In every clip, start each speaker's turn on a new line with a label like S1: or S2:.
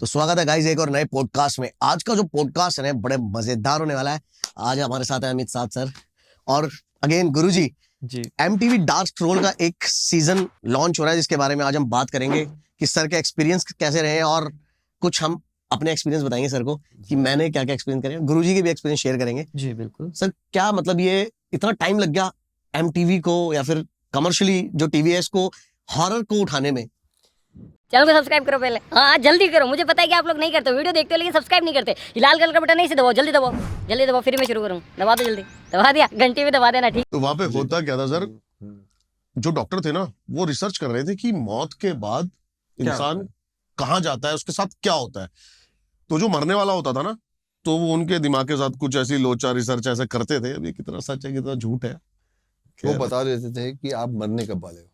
S1: तो स्वागत है गाइस एक और नए पॉडकास्ट में। आज का जो पॉडकास्ट है बड़े मजेदार होने वाला है। आज हमारे साथ है अमित साथ सर और अगेन गुरुजी
S2: जी।
S1: एमटीवी डार्क स्क्रोल का एक सीजन लॉन्च हो रहा है जिसके बारे में आज हम बात करेंगे कि सर के एक्सपीरियंस कैसे रहे और कुछ हम अपने एक्सपीरियंस बताएंगे सर को कि मैंने क्या क्या एक्सपीरियंस करे, गुरुजी के भी एक्सपीरियंस शेयर करेंगे।
S2: जी बिल्कुल
S1: सर, क्या मतलब ये इतना टाइम लग गया एमटीवी को या फिर कमर्शियली जो टीवी है इसको हॉरर को उठाने में?
S3: चैनल को सब्सक्राइब करो पहले। हाँ जल्दी करो, मुझे पता है कि आप लोग नहीं करते, वीडियो देखते हो लेकिन सब्सक्राइब नहीं करते। ये लाल कलर का बटन नहीं से दबाओ, जल्दी दबाओ, जल्दी दबाओ, फिर मैं शुरू करूँ। दबा दो, जल्दी दबा दिया, घंटे में दबा देना, ठीक।
S4: तो वहां पे होता क्या था सर, जो डॉक्टर थे ना वो रिसर्च कर रहे थे कि मौत के बाद इंसान कहाँ जाता है, उसके साथ क्या होता है। तो जो मरने वाला होता था ना, तो वो उनके दिमाग के साथ कुछ ऐसी लोचा रिसर्च ऐसे करते थे। अभी कितना सच है कितना झूठ है
S5: वो बता देते थे कि आप मरने कब वाले हो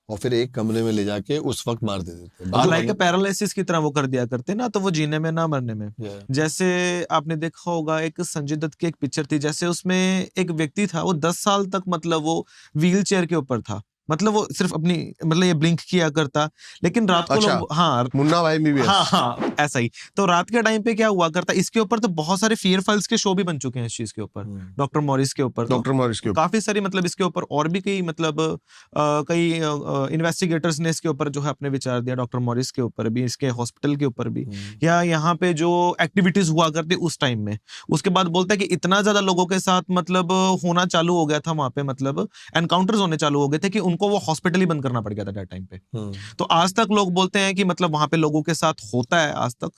S5: और फिर एक कमरे में ले जाके उस वक्त मार देते थे।
S2: लाइक पैरालिसिस की तरह वो कर दिया करते ना, तो वो जीने में ना मरने में। जैसे आपने देखा होगा एक संजय दत्त की एक पिक्चर थी, जैसे उसमें एक व्यक्ति था वो 10 साल तक मतलब वो व्हील चेयर के ऊपर था, मतलब वो सिर्फ अपनी मतलब ये ब्लिंक किया करता, लेकिन रात को
S4: अच्छा,
S2: लोग हाँ
S4: मुन्ना भाई भी
S2: हाँ ऐसा ही। तो रात के टाइम पे क्या हुआ करता, इसके ऊपर तो बहुत सारे फियर फाइल्स के शो भी बन चुके हैं इस चीज के ऊपर, डॉक्टर मॉरिस के ऊपर,
S4: डॉक्टर मॉरिस के ऊपर
S2: काफी सारी मतलब इसके ऊपर और भी कई मतलब कई इन्वेस्टिगेटर्स ने इसके ऊपर जो है अपने विचार दिया, डॉक्टर मॉरिस के ऊपर भी, इसके हॉस्पिटल के ऊपर भी, या यहाँ पे जो एक्टिविटीज हुआ करती उस टाइम में। उसके बाद बोलता है कि इतना ज्यादा लोगों के साथ मतलब होना चालू हो गया था वहां पे, मतलब एनकाउंटर्स होने चालू हो गए थे कि उनको वो हॉस्पिटल ही बंद करना पड़ गया था टाइम पे। तो आज तक लोग बोलते हैं कि मतलब वहां पे लोगों के साथ होता है आज तक।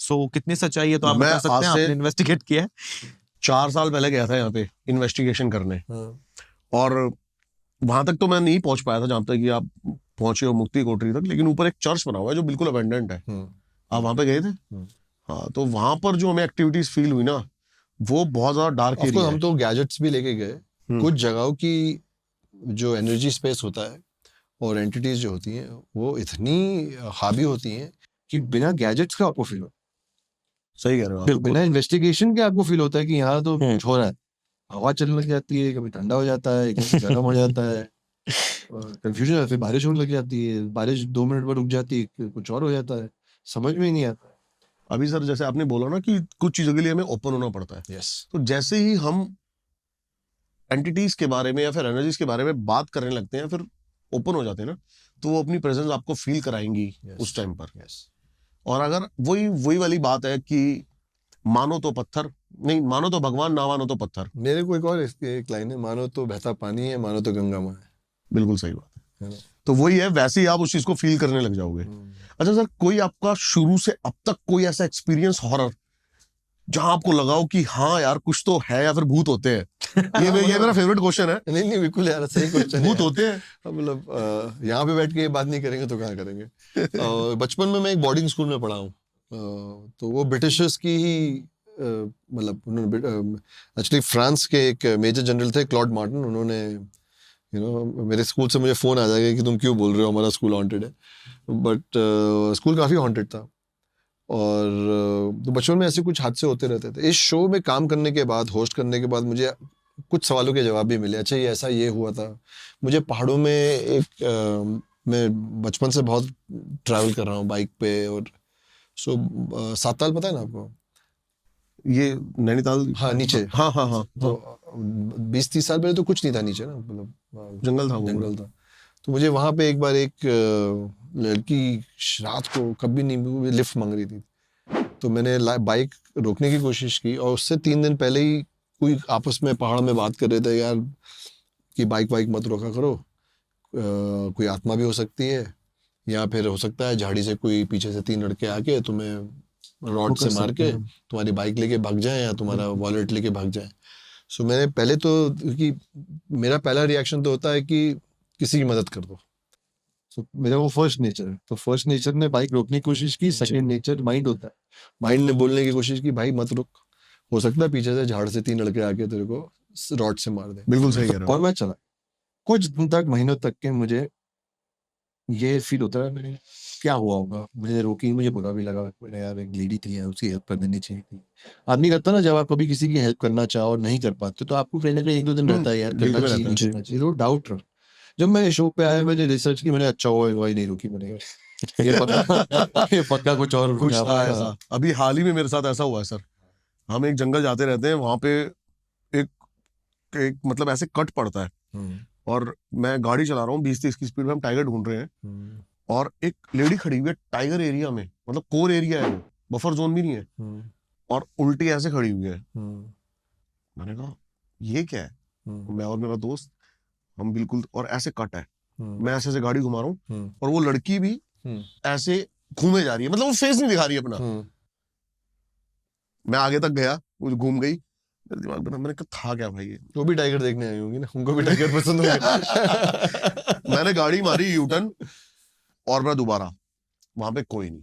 S2: सो कितनी सच्चाई है तो आप बता सकते हैं, आपने इन्वेस्टिगेट किया है।
S4: 4 साल पहले गया था यहाँ पे इन्वेस्टिगेशन करने, और वहां तक तो मैं नहीं पहुंच पाया था जहां तक कि आप पहुंचे हो मुक्ति कोठरी तक, लेकिन ऊपर एक चर्च बना हुआ है जो बिल्कुल अबेंडेंट है। आप वहां पे गए थे? हाँ, तो वहां पर जो हमें एक्टिविटीज फील हुई ना, वो बहुत ज्यादा डार्क एरिया है।
S5: हम तो गैजेट्स भी लेके गए। कुछ जगहों की जो एनर्जी स्पेस होता है और एंटिटीज जो होती हैं वो इतनी हावी होती हैं कि बिना गैजेट्स का आपको फील हो।
S4: सही कह रहे हो आप।
S5: बिना इन्वेस्टिगेशन के आपको फील होता है कि यहाँ तो कुछ हो रहा है। हवा चलने लग जाती है, कभी ठंडा हो जाता है, कभी गर्म हो जाता है, कंफ्यूजन है, फिर बारिश होने लग जाती है, बारिश 2 मिनट पर रुक जाती है, कुछ और हो जाता है, समझ में ही नहीं आता।
S4: अभी सर जैसे आपने बोला ना कि कुछ चीजों के लिए हमें ओपन होना पड़ता है। तो जैसे ही हम एंटिटीज के बारे में या फिर एनर्जीज के बारे में बात करने लगते हैं, फिर ओपन हो जाते हैं ना, तो वो अपनी प्रेजेंस आपको फील कराएंगी उस टाइम पर। और अगर वही वाली बात है कि मानो तो पत्थर नहीं, मानो तो भगवान, ना मानो तो पत्थर।
S5: मेरे को एक और एक लाइन है, मानो तो बहता पानी है, मानो तो गंगा माँ है।
S4: बिल्कुल सही बात है। तो वही है, वैसे ही आप उस चीज को फील करने लग जाओगे। अच्छा सर, कोई आपका शुरू से अब तक कोई ऐसा एक्सपीरियंस हॉरर जहां आपको लगाओ कि हाँ यार कुछ तो है या फिर भूत होते हैं? ये मेरा फेवरेट क्वेश्चन है।
S5: नहीं बिल्कुल यार, सही क्वेश्चन।
S4: भूत होते हैं
S5: मतलब यहाँ पे बैठ के ये बात नहीं करेंगे तो कहाँ करेंगे। बचपन में मैं एक बोर्डिंग स्कूल में पढ़ा हूँ, तो वो ब्रिटिशर्स की ही मतलब एक्चुअली फ्रांस के एक मेजर जनरल थे क्लॉड मार्टिन, उन्होंने मेरे स्कूल से मुझे फ़ोन आ जाएगा कि तुम क्यों बोल रहे हो हमारा स्कूल हॉन्टेड है, बट स्कूल काफ़ी हॉन्टेड था। और तो बचपन में ऐसे कुछ हादसे होते रहते थे। इस शो में काम करने के बाद, होस्ट करने के बाद मुझे कुछ सवालों के जवाब भी मिले। अच्छा ये हुआ था। मुझे पहाड़ों में मैं बचपन से बहुत ट्रैवल कर रहा हूँ बाइक पे, और साताल पता है ना आपको?
S4: ये नैनीताल,
S5: हाँ नीचे,
S4: हाँ।
S5: तो 20-30 साल पहले तो कुछ नहीं था नीचे ना, मतलब जंगल था। तो मुझे वहाँ पे एक बार एक लड़की रात को कभी नहीं लिफ्ट मांग रही थी, तो मैंने बाइक रोकने की कोशिश की, और उससे 3 दिन पहले ही कोई आपस में पहाड़ में बात कर रहे थे यार कि बाइक मत रोका करो, कोई आत्मा भी हो सकती है, या फिर हो सकता है झाड़ी से कोई पीछे से 3 लड़के आके तुम्हें रॉड से मार के तुम्हारी बाइक लेके भाग जाए या तुम्हारा वॉलेट लेके भाग जाए। सो मैंने पहले तो, क्योंकि मेरा पहला रिएक्शन तो होता है कि किसी की मदद कर दो। सो मेरा वो फर्स्ट नेचर है, तो फर्स्ट नेचर ने बाइक रोकने की कोशिश की। सेकंड नेचर माइंड होता है, माइंड ने बोलने की कोशिश की भाई मत रुक, हो सकता है पीछे से झाड़ से 3 लड़के आके तेरे को रॉड से मार दे।
S4: बिल्कुल सही कह रहे हो।
S5: और मैं चला कुछ दिन तक, महीनों तक के मुझे ये फील होता है मेरे क्या हुआ होगा। मुझे रोकी, मुझे बुरा भी लगा, मैंने यार एक लेडी थी यार, उसकी हेल्प कर देनी चाहिए थी। आदमी करता ना, जब आप कभी किसी की हेल्प करना चाहो और नहीं कर पाते तो आपको कहीं ना कहीं 1-2 दिन रहता है यार, करना चाहिए, डाउट रहा। जब मैं शो पे आया, मैंने रिसर्च की, मैंने अच्छा हुआ नहीं रुकी, मैंने ये पक्का कुछ और
S4: कुछ था ऐसा। अभी हाल ही में मेरे साथ ऐसा हुआ है सर। हम एक जंगल जाते रहते हैं, वहां पे एक मतलब ऐसे कट पड़ता है और मैं गाड़ी चला रहा हूँ 20-30 की स्पीड में, हम टाइगर ढूंढ रहे हैं और एक लेडी खड़ी हुई है टाइगर एरिया में, मतलब कोर एरिया है वो, बफर जोन भी नहीं है, और उल्टी ऐसे खड़ी हुई है। मैंने कहा ये क्या है? मैं और मेरा दोस्त हम बिल्कुल, और ऐसे कट है, मैं ऐसे गाड़ी घुमा रहा हूँ और वो लड़की भी ऐसे घूमे जा रही है, मतलब वो फेस नहीं दिखा रही है अपना। मैं आगे तक गया, वो घूम गई, मेरे दिमाग में मैंने कहा था क्या भाई ये?
S5: वो भी टाइगर देखने आई होंगी ना, उनको भी टाइगर पसंद होंगे।
S4: मैंने गाड़ी मारी यूटर्न और मैं दोबारा, वहां पे कोई नहीं।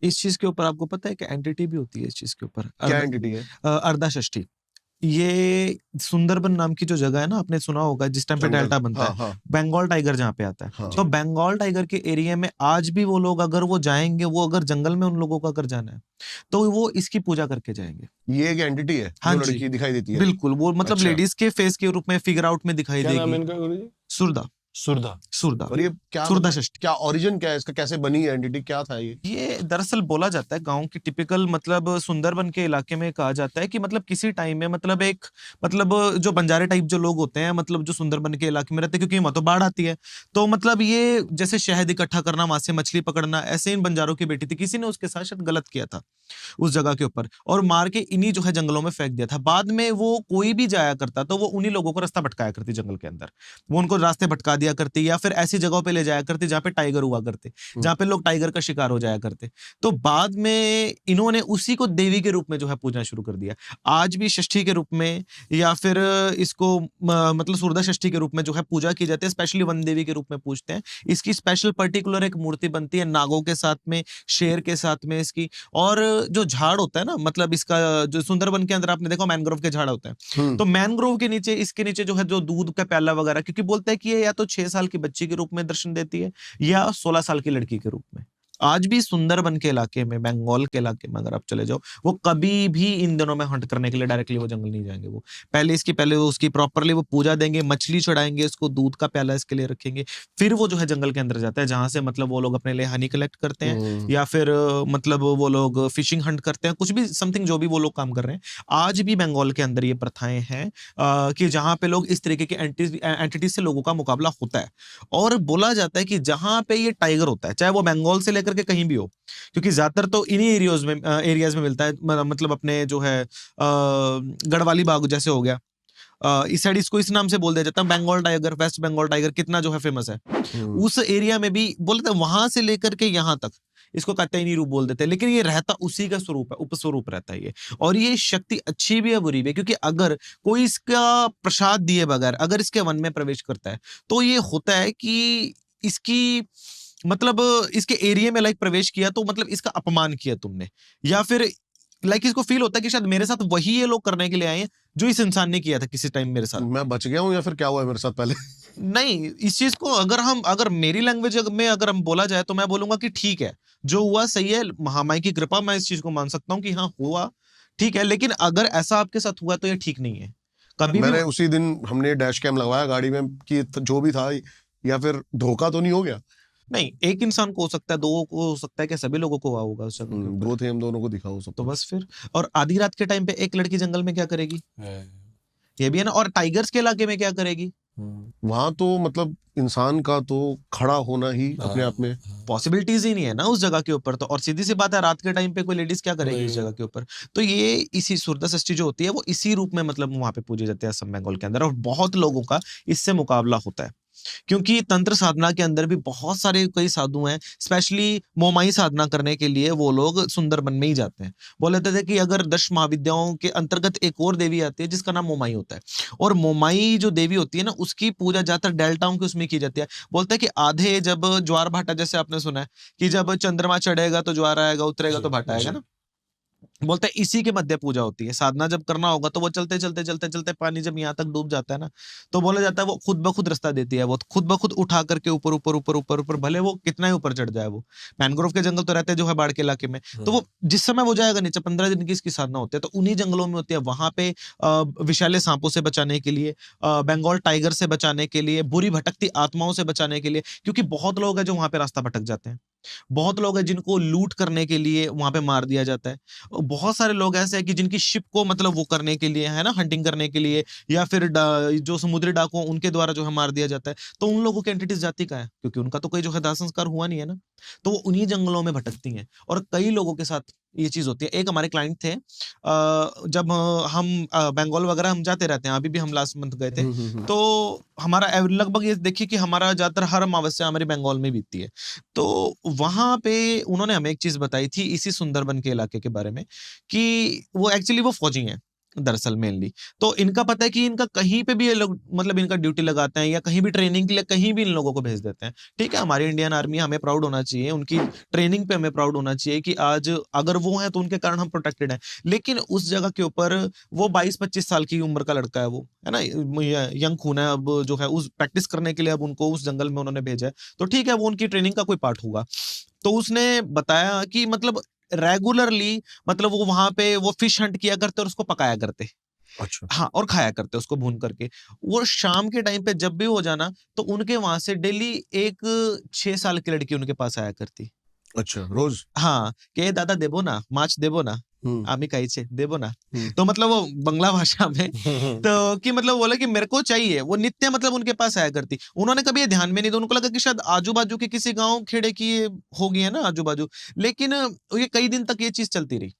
S2: इस चीज के ऊपर आपको पता है कि एंटिटी भी होती है इस चीज के ऊपर?
S4: क्या एंटिटी है?
S2: अर्धाषष्ठी। ये सुंदरबन नाम की जो जगह है ना, आपने सुना होगा, जिस टाइम पे
S4: जंगल।
S2: डेल्टा बनता
S4: हाँ,
S2: है,
S4: हाँ।
S2: बंगाल टाइगर जहाँ पे आता है,
S4: हाँ।
S2: तो बंगाल टाइगर के एरिया में आज भी वो लोग अगर वो जाएंगे, वो अगर जंगल में उन लोगों को अगर जाना है तो वो इसकी पूजा करके जाएंगे।
S4: ये एक एंटिटी है
S2: हाँ
S4: जो
S2: जी,
S4: लड़की दिखाई देती है।
S2: बिल्कुल। वो मतलब
S4: अच्छा।
S2: लेडीज के फेस के रूप में, फिगर आउट में दिखाई
S5: क्या नाम है
S2: देगी।
S5: इनका गुरुजी?
S2: सुरदा।
S5: सुरदा।
S4: और ये क्या
S2: सुरदा
S4: मतलब,
S2: षष्ठी।
S4: क्या ओरिजिन क्या है इसका, कैसे बनी है एंटिटी, क्या था ये?
S2: ये दरअसल बोला जाता है गांव की टिपिकल, मतलब सुंदरबन के इलाके में कहा जाता है कि मतलब किसी टाइम में, मतलब एक, मतलब जो बंजारे टाइप जो लोग होते हैं, मतलब जो सुंदरबन के इलाके में रहते हैं, क्योंकि वहां तो बाढ़ आती है, तो मतलब ये जैसे शहद इकट्ठा करना, वहां से मछली पकड़ना, ऐसे इन बंजारों की बेटी थी, किसी ने उसके साथ शायद गलत किया था उस जगह के ऊपर, और मार के इन्हीं जो है जंगलों में फेंक दिया था। बाद में वो कोई भी जाया करता तो वो उन्हीं लोगों को रास्ता भटकाया करती जंगल के अंदर, वो उनको रास्ते भटका दिया करती, या फिर ऐसी जगहों पे ले जाया करते जहाँ पे टाइगर हुआ करते, जहाँ पे लोग टाइगर का शिकार हो जाया करते। तो बाद में इन्होंने उसी को देवी के रूप में जो है पूजना शुरू कर दिया। आज भी षष्ठी के रूप में, या फिर इसको मतलब सुरदा षष्ठी के रूप में जो है पूजा की जाती है, स्पेशली वन देवी के रूप में पूजते हैं। इसकी स्पेशल पर्टिकुलर एक मूर्ति बनती है नागों के साथ में, शेर के साथ में इसकी, और जो झाड़ होता है ना, मतलब इसका जो सुंदरबन के अंदर आपने देखा मैनग्रोव के झाड़ होते हैं, तो मैनग्रोव के नीचे, इसके नीचे जो है जो दूध का प्याला वगैरह, क्योंकि बोलते हैं कि ये या तो 6 साल की बच्ची के रूप में दर्शन देती है या 16 साल की लड़की के रूप में। आज भी सुंदरबन के इलाके में, बंगाल के इलाके में अगर आप चले जाओ, वो कभी भी इन दिनों में हंट करने के लिए डायरेक्टली वो जंगल नहीं जाएंगे। वो पहले वो उसकी प्रॉपरली वो पूजा देंगे, मछली चढ़ाएंगे, इसको दूध का प्याला इसके लिए रखेंगे, फिर वो जो है जंगल के अंदर जाता है, जहां से मतलब वो लोग अपने लिए हनी कलेक्ट करते हैं, या फिर मतलब वो लोग फिशिंग हंट करते हैं, कुछ भी समथिंग जो भी वो लोग काम कर रहे हैं। आज भी बंगाल के अंदर ये प्रथाएं हैं कि जहां पे लोग इस तरीके के एंटिटीज से लोगों का मुकाबला होता है। और बोला जाता है कि जहां पे ये टाइगर होता है, चाहे वो बंगाल से लेकर के कहीं भी हो, क्योंकि ज्यादातर तो इन्हीं एरियाज में मिलता है, मतलब अपने जो है गढ़वाली बाग जैसे हो गया, इस साइड इसको इस नाम से बोल दिया जाता है, बंगाल टाइगर, वेस्ट बंगाल टाइगर कितना जो है फेमस है। उस एरिया में भी बोलते हैं, वहां से लेकर के यहाँ तक इसको कात्यायनी रूप बोल देते हैं, लेकिन ये रहता उसी का स्वरूप है, उपस्वरूप रहता है ये। और ये शक्ति अच्छी भी है बुरी भी है, क्योंकि अगर कोई इसका प्रसाद दिए बगैर अगर इसके वन में प्रवेश करता है, तो ये होता है कि इसकी मतलब इसके एरिया में लाइक प्रवेश किया तो मतलब इसका अपमान किया तुमने, या फिर लाइक इसको फील होता है कि शायद मेरे साथ वही ये लोग करने के लिए आए हैं जो इस इंसान ने किया था किसी टाइम मेरे साथ।
S4: मैं बच गया हूँ या फिर क्या हुआ है मेरे साथ पहले?
S2: नहीं, इस चीज को अगर मेरी लैंग्वेज में अगर हम बोला जाए तो मैं बोलूंगा कि ठीक है, जो हुआ सही है, महामाई की कृपा, मैं इस चीज को मान सकता हूँ कि हाँ हुआ, ठीक है। लेकिन अगर ऐसा आपके साथ हुआ तो ये ठीक नहीं है कभी
S4: मैंने
S2: भी।
S4: उसी दिन हमने डैश कैम लगवाया गाड़ी में कि जो भी था, या फिर धोखा तो नहीं हो गया?
S2: नहीं, एक इंसान को हो सकता है, दो को हो सकता है, कि सभी लोगों को हुआ होगा उस जगह के ऊपर।
S4: दो थे, हम दोनों को दिखा हो सब।
S2: तो बस फिर, और आधी रात के टाइम पे एक लड़की जंगल में क्या करेगी, ये भी है ना। और टाइगर्स के इलाके में क्या करेगी,
S4: वहां तो मतलब इंसान का तो खड़ा होना ही अपने आप में
S2: पॉसिबिलिटीज ही नहीं है ना उस जगह के ऊपर। तो और सीधी सी बात है, रात के टाइम पे कोई लेडीज क्या करेगी इस जगह के ऊपर। तो ये इसी सुरदा षष्ठी जो होती है वो इसी रूप में मतलब वहां पे पूजे जाते हैं असम बंगाल के अंदर, और बहुत लोगों का इससे मुकाबला होता है, क्योंकि तंत्र साधना के अंदर भी बहुत सारे कई साधु हैं, स्पेशली मोमाई साधना करने के लिए वो लोग सुंदरबन में ही जाते हैं। बोले जाते थे कि अगर 10 महाविद्याओं के अंतर्गत एक और देवी आती है जिसका नाम मोमाई होता है, और मोमाई जो देवी होती है ना, उसकी पूजा ज्यादातर डेल्टाओं की उसमें की जाती है। बोलते हैं कि आधे जब ज्वार भाटा, जैसे आपने सुना है कि जब चंद्रमा चढ़ेगा तो ज्वार आएगा, उतरेगा तो भाटा आएगा ना, बोलते हैं इसी के मध्य पूजा होती है। साधना जब करना होगा तो वो चलते चलते चलते चलते पानी जब यहाँ तक डूब जाता है ना, तो बोला जाता है वो खुद ब खुद रास्ता देती है, वो खुद ब खुद उठा करके ऊपर ऊपर ऊपर ऊपर ऊपर, भले वो कितना ही ऊपर चढ़ जाए। वो मैनग्रोव के जंगल तो रहते हैं जो है बाढ़ के इलाके में, तो वो जिस समय वो जाएगा नीचे, 15 दिन की इसकी साधना होती है, तो उन्हीं जंगलों में होती है। वहां पे विषैले सांपों से बचाने के लिए, बंगाल टाइगर से बचाने के लिए, बुरी भटकती आत्माओं से बचाने के लिए, क्योंकि बहुत लोग हैं जो वहां पे रास्ता भटक जाते हैं। बहुत लोग हैं जिनको लूट करने के लिए वहां पे मार दिया जाता है। बहुत सारे लोग ऐसे हैं कि जिनकी शिप को मतलब वो करने के लिए, है ना, हंटिंग करने के लिए, या फिर जो समुद्री डाकू हैं, उनके द्वारा जो है मार दिया जाता है। तो उन लोगों की एंटिटीज जाती कहाँ है, क्योंकि उनका तो कोई जो है दाह संस्कार हुआ नहीं है ना, तो वो उन्हीं जंगलों में भटकती हैं। और कई लोगों के साथ ये चीज होती है। एक हमारे क्लाइंट थे, जब हम बंगाल वगैरह हम जाते रहते हैं, अभी भी हम लास्ट मंथ गए थे, तो हमारा लगभग ये देखिए कि हमारा ज्यादातर हर अमावस्या हमारे बंगाल में बीतती है। तो वहां पे उन्होंने हमें एक चीज बताई थी इसी सुंदरबन के इलाके के बारे में, कि वो एक्चुअली वो फौजी हैं दरअसल मेनली। तो इनका पता है कि इनका कहीं पे भी ये लोग मतलब इनका ड्यूटी लगाते हैं या कहीं भी ट्रेनिंग के लिए कहीं भी इन लोगों को भेज देते हैं। ठीक है, हमारी इंडियन आर्मी, हमें प्राउड होना चाहिए, उनकी ट्रेनिंग पे हमें प्राउड होना चाहिए कि आज अगर वो है तो उनके कारण हम प्रोटेक्टेड हैं। लेकिन उस जगह के ऊपर वो 22-25 साल की उम्र का लड़का है, वो है ना, यंग खून है, अब जो है उस प्रैक्टिस करने के लिए अब उनको उस जंगल में उन्होंने भेजा है। तो ठीक है, वो उनकी ट्रेनिंग का कोई पार्ट होगा। तो उसने बताया कि मतलब रेगुलरली मतलब वो वहां पे वो फिश हंट किया करते और उसको पकाया करते।
S4: अच्छा।
S2: हाँ, और खाया करते उसको भून करके। वो शाम के टाइम पे जब भी हो जाना, तो उनके वहां से डेली एक 6 साल की लड़की उनके पास आया करती।
S4: अच्छा, रोज?
S2: हाँ, कि दादा देबो ना, माछ देबो ना, आमी खाइछे देबो ना। तो मतलब वो बंगला भाषा में, तो कि मतलब बोला कि मेरे को चाहिए, वो नित्य मतलब उनके पास आया करती। उन्होंने कभी ये ध्यान में नहीं दिया, उनको लगा कि शायद आजू बाजू के किसी गांव खेड़े की ये होगी, है ना, आजू बाजू। लेकिन ये कई दिन तक ये चीज चलती रही,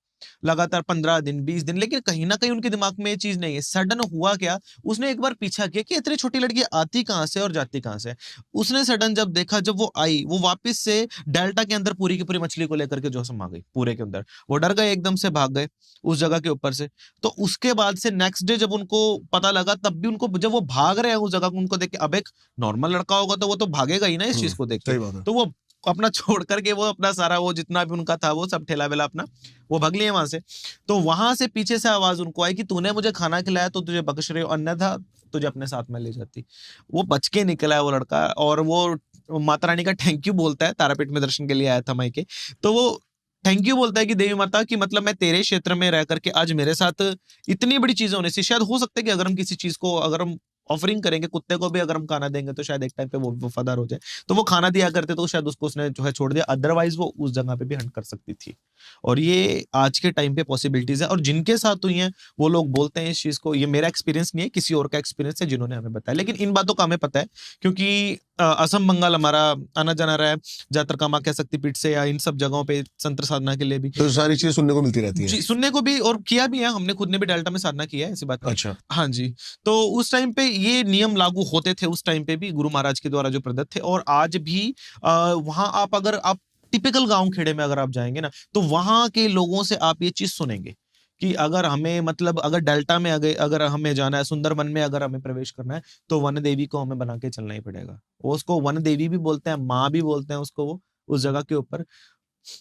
S2: लगातार 15 दिन 20 दिन, लेकिन कहीं ना कहीं उनके दिमाग में ये चीज नहीं है। सडन हुआ क्या, उसने एक बार पीछा किया कि इतनी छोटी लड़की आती कहां से और जाती कहां से। उसने सडन जब देखा, जब वो आई, वो वापस से डेल्टा के अंदर पूरी की पूरी मछली को लेकर के जो समा गई पूरे के अंदर। वो डर गए, एकदम से भाग गए उस जगह के ऊपर से। तो उसके बाद से नेक्स्ट डे जब उनको पता लगा, तब भी उनको, जब वो भाग रहे हैं उस जगह को, उनको देख के, अब एक नॉर्मल लड़का होगा तो वो तो भागेगा ही ना इस चीज को देख
S4: सही
S2: के।
S4: बात है।
S2: तो वो अपना छोड़ करके वो अपना सारा वो जितना भी उनका था वो सब ठेला वेला अपना वो भाग लिए वहां से। तो वहां से पीछे से आवाज उनको आई कि तूने मुझे खाना खिलाया तो तुझे बख्श रहे हो, अन्यथा तुझे अपने साथ में ले जाती। वो बच के निकला है वो लड़का, और वो माता रानी का थैंक यू बोलता है। तारापीठ में दर्शन के लिए आया था मायके, तो वो थैंक यू बोलता है कि देवी माता की मतलब मैं तेरे क्षेत्र में रह करके आज मेरे साथ इतनी बड़ी चीजें होने से, शायद हो सकता है कि अगर हम किसी चीज को अगर हम ऑफरिंग करेंगे, कुत्ते को भी अगर हम खाना देंगे तो शायद एक टाइम पे वो वफादार हो जाए। तो वो खाना दिया करते तो शायद उसको उसने जो है छोड़ दिया, अदरवाइज वो उस जगह पे भी हंट कर सकती थी। और ये आज के टाइम पे पॉसिबिलिटीज है, और जिनके साथ हुई हैं वो लोग बोलते हैं इस चीज को। ये मेरा एक्सपीरियंस नहीं है, किसी और का एक्सपीरियंस है जिन्होंने हमें बताया, लेकिन इन बातों का हमें पता है क्योंकि असम बंगाल हमारा आना जाना रहा है, ज्यादातर कामाख्या शक्तिपीठ से या इन सब जगहों पे तंत्र साधना के लिए भी
S4: तो सारी चीजें सुनने को मिलती रहती
S2: जी
S4: हैं।
S2: सुनने को भी, और किया भी है, हमने खुद ने भी डेल्टा में साधना किया है, ऐसी बात नहीं।
S4: अच्छा।
S2: हाँ जी। तो उस टाइम पे ये नियम लागू होते थे, उस टाइम पे भी गुरु महाराज के द्वारा जो प्रदत्त थे। और आज भी वहां आप अगर आप टिपिकल गांव खेड़े में अगर आप जाएंगे ना, तो वहां के लोगों से आप ये चीज सुनेंगे कि अगर हमें मतलब अगर डेल्टा में अगर हमें जाना है, सुंदरबन में अगर हमें प्रवेश करना है, तो वन देवी को हमें बना के चलना ही पड़ेगा। वो उसको वन देवी भी बोलते हैं, माँ भी बोलते हैं उसको, वो उस जगह के ऊपर,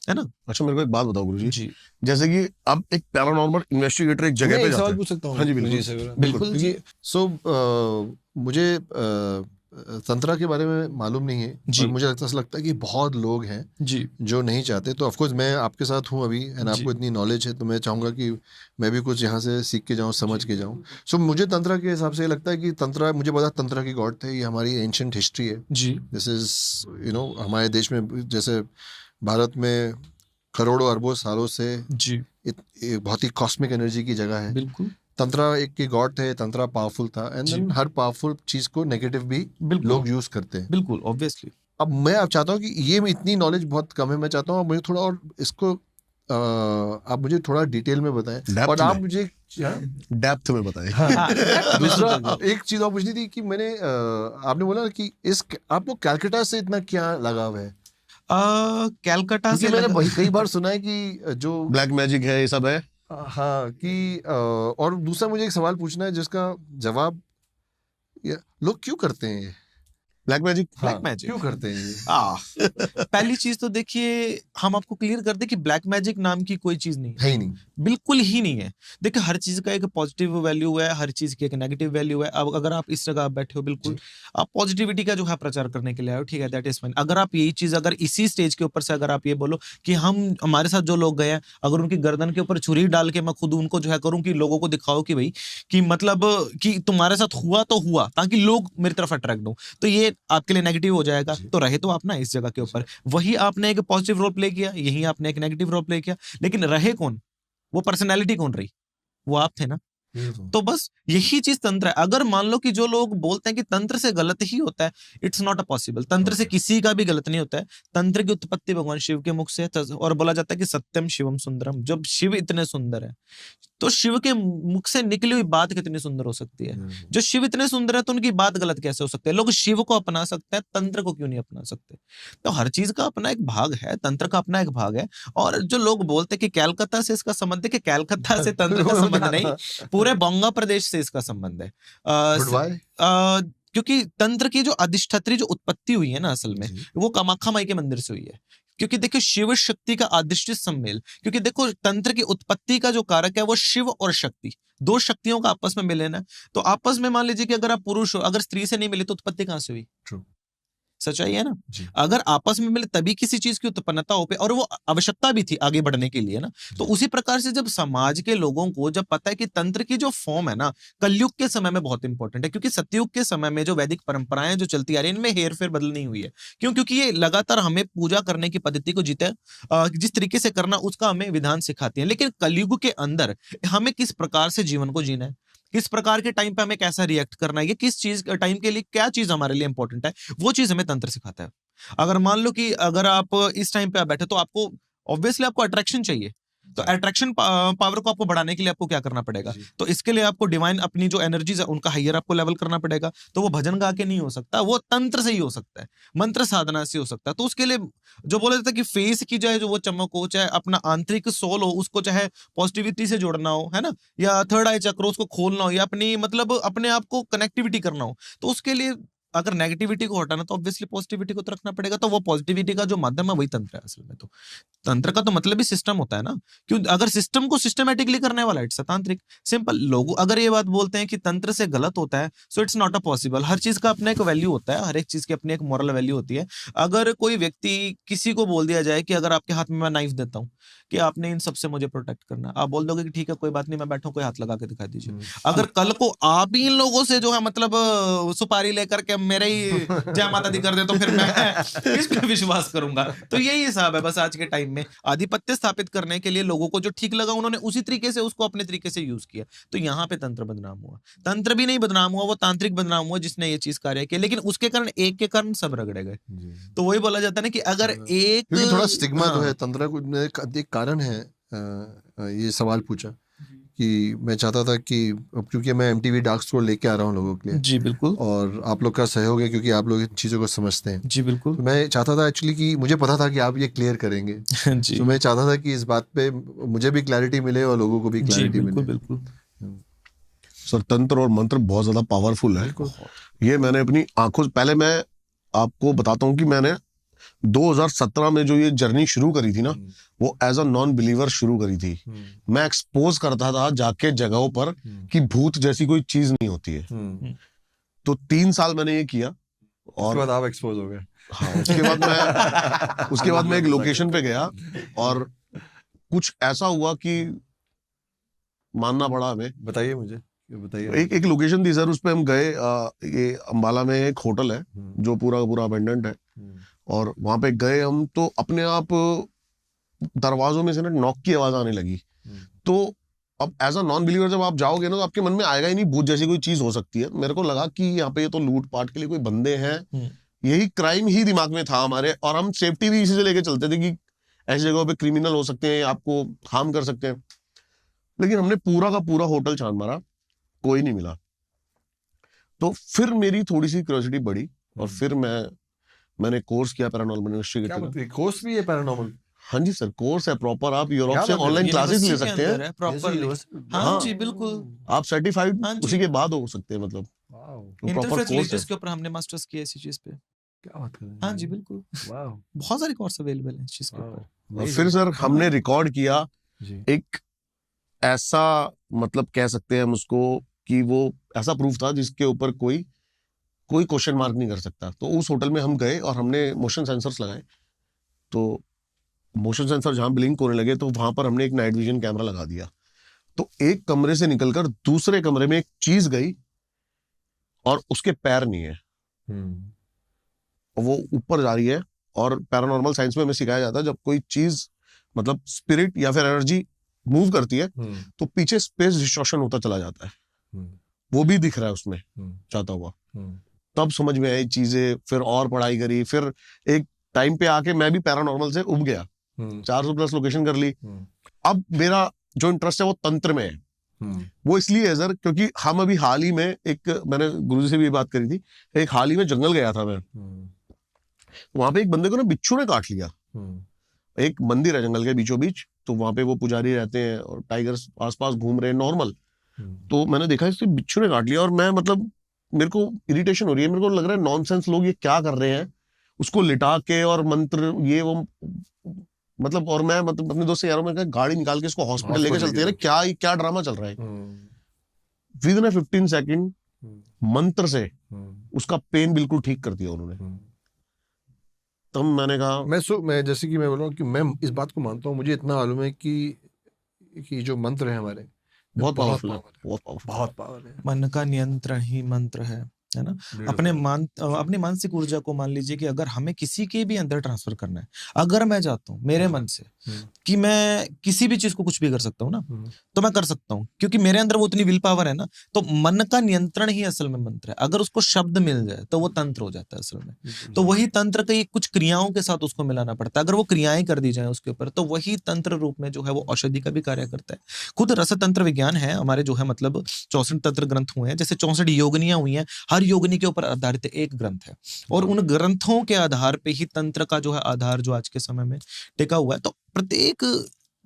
S2: है ना।
S4: अच्छा, मेरे को एक बात बताओ गुरुजी,
S2: जी
S4: जैसे कि अब एक पैरानॉर्मल इन्वेस्टिगेटर एक जगह
S5: मैं
S4: पे
S5: एक
S4: जाता
S5: सवाल
S4: है।
S5: पूछ सकता हूँ?
S4: हाँ जी, बिल्कुल।
S5: जी सर,
S2: बिल्कुल जी।
S5: सो मुझे तंत्रा के बारे में मालूम नहीं है,
S2: जी।
S5: और मुझे ऐसा लगता है कि बहुत लोग हैं
S2: जी
S5: जो नहीं चाहते। तो ऑफकोर्स मैं आपके साथ हूँ अभी, एंड
S2: जी।
S5: आपको इतनी नॉलेज है, तो मैं चाहूँगा कि मैं भी कुछ यहाँ से सीख के जाऊँ, समझ के जाऊँ। सो मुझे तंत्रा के हिसाब से लगता है कि तंत्रा, मुझे पता तंत्रा की गॉड थे, ये हमारी एंशिएंट हिस्ट्री है।
S2: जी
S5: दिस इज यू नो हमारे देश में, जैसे भारत में करोड़ों अरबों सालों से
S2: जी
S5: ये बहुत ही कॉस्मिक एनर्जी की जगह है।
S2: बिल्कुल
S5: तंत्रा एक की गॉड थे, तंत्रा पावरफुल था, एंड
S2: जी।
S5: देन हर पावरफुल चीज को नेगेटिव भी
S2: बिल्कुल
S5: लोग यूज करते हैं।
S2: बिल्कुल ऑब्वियसली।
S5: अब मैं अब चाहता हूँ कि ये इतनी नॉलेज बहुत कम है, मैं चाहता हूँ मुझे थोड़ा और इसको आप मुझे थोड़ा डिटेल में बताएं,
S4: Depth
S5: और आप
S4: में।
S5: मुझे
S4: डेप्थ में बताएं।
S5: दूसरा एक चीज और पूछनी थी कि मैंने आपने बोला कि इस आपको कैलकाटा से इतना क्या लगाव है?
S2: कैलकाटा से
S5: क्योंकि मैंने कई बार सुना है कि जो
S4: ब्लैक मैजिक है, ये सब है।
S5: हाँ कि और दूसरा मुझे एक सवाल पूछना है जिसका जवाब लोग क्यों करते हैं ये?
S4: Black magic.
S2: ब्लैक मैजिक
S5: क्यों करते हैं ये?
S2: पहली चीज तो देखिए, हम आपको क्लियर कर दे कि ब्लैक मैजिक नाम की कोई चीज नहीं
S5: है ही नहीं।
S2: बिल्कुल ही नहीं है। देखिए, हर चीज का एक पॉजिटिव वैल्यू है, हर चीज की एक नेगेटिव वैल्यू है। अब अगर आप इस जगह बैठे हो, बिल्कुल आप पॉजिटिविटी का जो है प्रचार करने के लिए आए हो, ठीक है, दैट इज फाइन। अगर आप यही चीज अगर इसी स्टेज के ऊपर से अगर आप ये बोलो कि हमारे साथ जो लोग गए हैं, अगर उनकी गर्दन के ऊपर छुरी डाल के मैं खुद उनको जो है करूं कि लोगों को दिखाओ कि भाई कि मतलब कि तुम्हारे साथ हुआ तो हुआ, ताकि लोग मेरी तरफ अट्रैक्ट हो, तो ये ये आपके लिए नेगेटिव हो जाएगा, तो रहे तो आप ना इस जगह के ऊपर। वही आपने एक पॉजिटिव रोल प्ले किया, यही आपने एक नेगेटिव रोल प्ले किया, लेकिन रहे कौन? वो पर्सनैलिटी कौन रही? वो आप थे ना। तो बस यही चीज तंत्र है। अगर मान लो कि जो लोग बोलते हैं कि तंत्र से गलत ही होता है, इट्स नॉट अ पॉसिबल। तंत्र से किसी का भी गलत नहीं होता है। तंत्र की उत्पत्ति भगवान शिव के मुख से है, और बोला जाता है कि सत्यम शिवम सुंदरम। जब शिव इतने सुंदर है तो शिव के मुख से निकली हुई बात कितनी सुंदर हो सकती है। जो शिव इतने सुंदर है तो उनकी बात गलत कैसे हो सकती है? लोग शिव को अपना सकते हैं, तंत्र को क्यों नहीं अपना सकते? तो हर चीज का अपना एक भाग है, तंत्र का अपना एक भाग है। और जो लोग बोलते हैं कि कैलकाता से इसका संबंध है, कि कैलकाता से तंत्र का संबंध नहीं, पूरे बंगा प्रदेश से इसका संबंध है। क्योंकि तंत्र की जो अधिष्ठात्री जो उत्पत्ति हुई है ना, असल में वो कामाख्या माई के मंदिर से हुई है। क्योंकि देखो शिव शक्ति का अधिष्ठित सम्मेल, क्योंकि देखो तंत्र की उत्पत्ति का जो कारक है वो शिव और शक्ति, दो शक्तियों का आपस में मिले ना। तो आपस में मान लीजिए कि अगर आप पुरुष हो, अगर स्त्री से नहीं मिले तो उत्पत्ति कहां से हुई? ट्रू, सच्चाई है ना। अगर आपस में मिले तभी किसी चीज की उत्पन्नता हो पे, और वो आवश्यकता भी थी आगे बढ़ने के लिए ना। तो उसी प्रकार से जब समाज के लोगों को जब पता है कि तंत्र की जो फॉर्म है ना, कलयुग के समय में बहुत इंपॉर्टेंट है, क्योंकि सतयुग के समय में जो वैदिक परंपराएं जो चलती आ रही है, इनमें हेर फेर बदल नहीं हुई है। क्यों? क्योंकि ये लगातार हमें पूजा करने की पद्धति को जिस तरीके से करना उसका हमें विधान सिखाती है। लेकिन कलयुग के अंदर हमें किस प्रकार से जीवन को जीना है, किस प्रकार के टाइम पे हमें कैसा रिएक्ट करना है, किस चीज टाइम के लिए क्या चीज हमारे लिए इंपॉर्टेंट है, वो चीज हमें तंत्र सिखाता है। अगर मान लो कि अगर आप इस टाइम पे आप बैठे तो आपको ऑब्वियसली आपको अट्रैक्शन चाहिए, तो अट्रैक्शन पावर को आपको बढ़ाने के लिए आपको क्या करना पड़ेगा? तो इसके लिए आपको डिवाइन अपनी जो एनर्जीज है उनका हायर आपको लेवल करना पड़ेगा। तो वो भजन गा के नहीं हो सकता, वो तंत्र से ही हो सकता है, मंत्र साधना से हो सकता है। तो उसके लिए जो बोला जाता है कि फेस की चाहे जो वो चमक हो, चाहे अपना आंतरिक सोल हो, उसको चाहे पॉजिटिविटी से जोड़ना हो, है ना, या थर्ड आई चक्र उसको खोलना हो, या अपनी मतलब अपने आप को कनेक्टिविटी करना हो, तो उसके लिए अगर नेगेटिविटी को हटाना तो ऑब्वियसली पॉजिटिविटी को तो रखना पड़ेगा। तो वो पॉजिटिविटी का जो माध्यम है वही तंत्र है असल में। तो तंत्र का तो मतलब ही सिस्टम होता है ना। क्यों? अगर सिस्टम को सिस्टमेटिकली करने वाला इट्स तांत्रिक। सिंपल। लोग अगर ये बात बोलते हैं कि तंत्र से गलत होता है, so it's not a possible. हर चीज का अपना एक वैल्यू होता है, हर एक चीज की अपनी एक मॉरल वैल्यू होती है। अगर कोई व्यक्ति, किसी को बोल दिया जाए कि अगर आपके हाथ में मैं नाइफ देता हूँ कि आपने इन सबसे मुझे प्रोटेक्ट करना, आप बोल दोगे कि ठीक है कोई बात नहीं, मैं बैठा हूं, कोई हाथ लगा के दिखा दीजिए। अगर कल को आप ही इन लोगों से जो है मतलब सुपारी लेकर के मेरे ही जय माता दी कर दे, तो फिर मैं किस पे विश्वास करूंगा? तो यही हिसाब है बस आज के टाइम में। आधिपत्य स्थापित करने के लिए लोगों को जो ठीक लगा उन्होंने उसी तरीके से उसको अपने तरीके से यूज किया। तो यहाँ पे तंत्र बदनाम हुआ। तंत्र भी नहीं बदनाम हुआ, वो तांत्रिक बदनाम हुआ जिसने ये चीज कार्य किया। लेकिन उसके कारण, एक के कारण सब रगड़े गए। तो वही बोला जाता है ना कि अगर एक
S5: थोड़ा स्टिग्मा जो है तंत्र को, एक कारण है ये सवाल पूछा कि मैं चाहता था कि क्योंकि मैं MTV डार्क स्टोर लेके आ रहा हूँ लोगों के लिए।
S2: जी बिल्कुल।
S5: और आप लोग का सहयोग है क्योंकि आप लोग इन चीज़ों को समझते हैं।
S2: जी बिल्कुल।
S5: तो मैं चाहता था एक्चुअली कि मुझे पता था कि आप ये क्लियर करेंगे।
S2: जी।
S5: तो मैं चाहता था कि इस बात पे मुझे भी क्लैरिटी मिले और लोगों को भी क्लैरिटी मिले।
S2: बिल्कुल।
S4: सर तंत्र और मंत्र बहुत ज्यादा पावरफुल है। ये मैंने अपनी आंखों, पहले मैं आपको बताता हूँ कि मैंने 2017 में जो ये जर्नी शुरू करी थी ना, वो एज अ नॉन बिलीवर शुरू करी थी। मैं एक्सपोज करता था जाके जगहों पर कि भूत जैसी कोई चीज नहीं होती है। तो 3 साल मैंने ये किया और
S5: उसके बाद आप एक्सपोज हो गए।
S4: हाँ, उसके बाद मैं एक लोकेशन पे गया और कुछ ऐसा हुआ कि मानना पड़ा हमें।
S5: बताइए मुझे, बताइए।
S4: एक लोकेशन थी सर, उस पे हम गए। ये अंबाला में एक होटल है जो पूरा का पूरा अबेंडेंट है, और वहां पे गए हम तो अपने आप दरवाजों में से ना नॉक की आवाज आने लगी। तो अब एज अ नॉन बिलीवर जब आप जाओगे ना तो आपके मन में आएगा ही नहीं भूत जैसी कोई चीज हो सकती है। मेरे को लगा कि यहाँ पे ये तो लूट पाट के लिए कोई बंदे हैं, यही क्राइम ही दिमाग में था हमारे, और हम सेफ्टी भी इसी से लेके चलते थे कि ऐसी जगहों पे क्रिमिनल हो सकते हैं, आपको हार्म कर सकते हैं। लेकिन हमने पूरा का पूरा होटल छान मारा, कोई नहीं मिला। तो फिर मेरी थोड़ी सी क्यूरियोसिटी बढ़ी और फिर मैंने कोर्स किया पैरानॉर्मल यूनिवर्सिटी
S5: के। कोर्स भी है पैरानॉर्मल?
S4: हाँ जी सर, कोर्स है प्रॉपर। आप यूरोप से ऑनलाइन क्लासेस ले सकते हैं
S2: प्रॉपर। हाँ जी बिल्कुल।
S4: आप सर्टिफाइड उसी के बाद हो सकते हैं, मतलब
S2: इंटरफेस रिलीजियस के ऊपर हमने मास्टर्स किया इसी चीज पे।
S5: क्या बात कर रहे हैं?
S2: हाँ जी बिल्कुल। बहुत सारे कोर्स अवेलेबल हैं इस चीज के ऊपर।
S4: और फिर सर हमने रिकॉर्ड किया एक ऐसा, मतलब कह सकते हैं हम उसको कि वो ऐसा प्रूफ था जिसके ऊपर कोई क्वेश्चन मार्क नहीं कर सकता। तो उस होटल में हम गए और हमने मोशन सेंसर्स लगाए। तो मोशन सेंसर जहां ब्लिंक होने लगे तो वहां पर हमने एक नाइट विजन कैमरा लगा दिया। तो एक कमरे से निकलकर दूसरे कमरे में एक चीज गई और उसके पैर नहीं है। और वो ऊपर जा रही है। और पैरानॉर्मल साइंस में हमें सिखाया जाता है जब कोई चीज मतलब स्पिरिट या फिर एनर्जी मूव करती है तो पीछे स्पेस डिस्टॉर्शन होता चला जाता है, वो भी दिख रहा है उसमें जाता हुआ। तब समझ में आई चीजें, फिर और पढ़ाई करी, फिर एक टाइम पे आके मैं भी पैरानॉर्मल से उब गया, 400+ लोकेशन कर ली। अब मेरा जो इंटरेस्ट है वो तंत्र में है। वो इसलिए है सर क्योंकि हम अभी हाल ही में मैंने गुरुजी से भी बात करी थी, एक हाल ही में जंगल गया था मैं, वहां पे एक बंदे को ना बिच्छू ने काट लिया। एक मंदिर है जंगल के बीचों बीच, तो वहां पे वो पुजारी रहते हैं और टाइगर्स आसपास घूम रहे हैं नॉर्मल। तो मैंने देखा इससे बिच्छू ने काट लिया और मैं मतलब मेरे को इरिटेशन हो रही है, मेरे को लग रहा है नॉनसेंस, लोग ये क्या कर रहे हैं, उसको लिटा के और मंत्र ये वो मतलब। और मैं मतलब अपने दोस्त से यारों में गाड़ी निकाल के इसको हॉस्पिटल लेके चलते हैं, क्या ड्रामा चल रहा है। विद इन 15 सेकंड मंत्र से उसका पेन बिल्कुल ठीक कर दिया उन्होंने। तब मैंने कहा
S5: मैं जैसे कि मैं बोल रहा हूँ कि मैं इस बात को मानता हूँ, मुझे इतना मालूम है कि जो मंत्र है हमारे
S4: बहुत पावरफुल है,
S5: बहुत पावर है।
S2: मन का नियंत्रण ही मंत्र है ना। अपने मानसिक ऊर्जा को मान लीजिए कि अगर हमें किसी के भी अंदर ट्रांसफर करना है, अगर मैं चाहता हूँ मेरे मन से कि मैं किसी भी चीज को कुछ भी कर सकता हूँ ना, तो मैं कर सकता हूँ क्योंकि मेरे अंदर वो उतनी विल पावर है ना। तो मन का नियंत्रण ही असल में मंत्र है। अगर उसको शब्द मिल जाए तो वो तंत्र हो जाता है असल में। तो वही तंत्र की कुछ क्रियाओं के साथ उसको मिलाना पड़ता है। अगर वो क्रियाएं कर दी जाए उसके ऊपर तो वही तंत्र रूप में जो है वो औषधि का भी कार्य करता है। खुद रसतंत्र विज्ञान है हमारे जो है मतलब 64 तंत्र ग्रंथ हुए हैं, जैसे 64 योगनियां हुई हैं, हर योगनी के ऊपर आधारित एक ग्रंथ है और उन ग्रंथों के आधार पे ही तंत्र का जो है आधार जो आज के समय में टिका हुआ है। तो प्रत्येक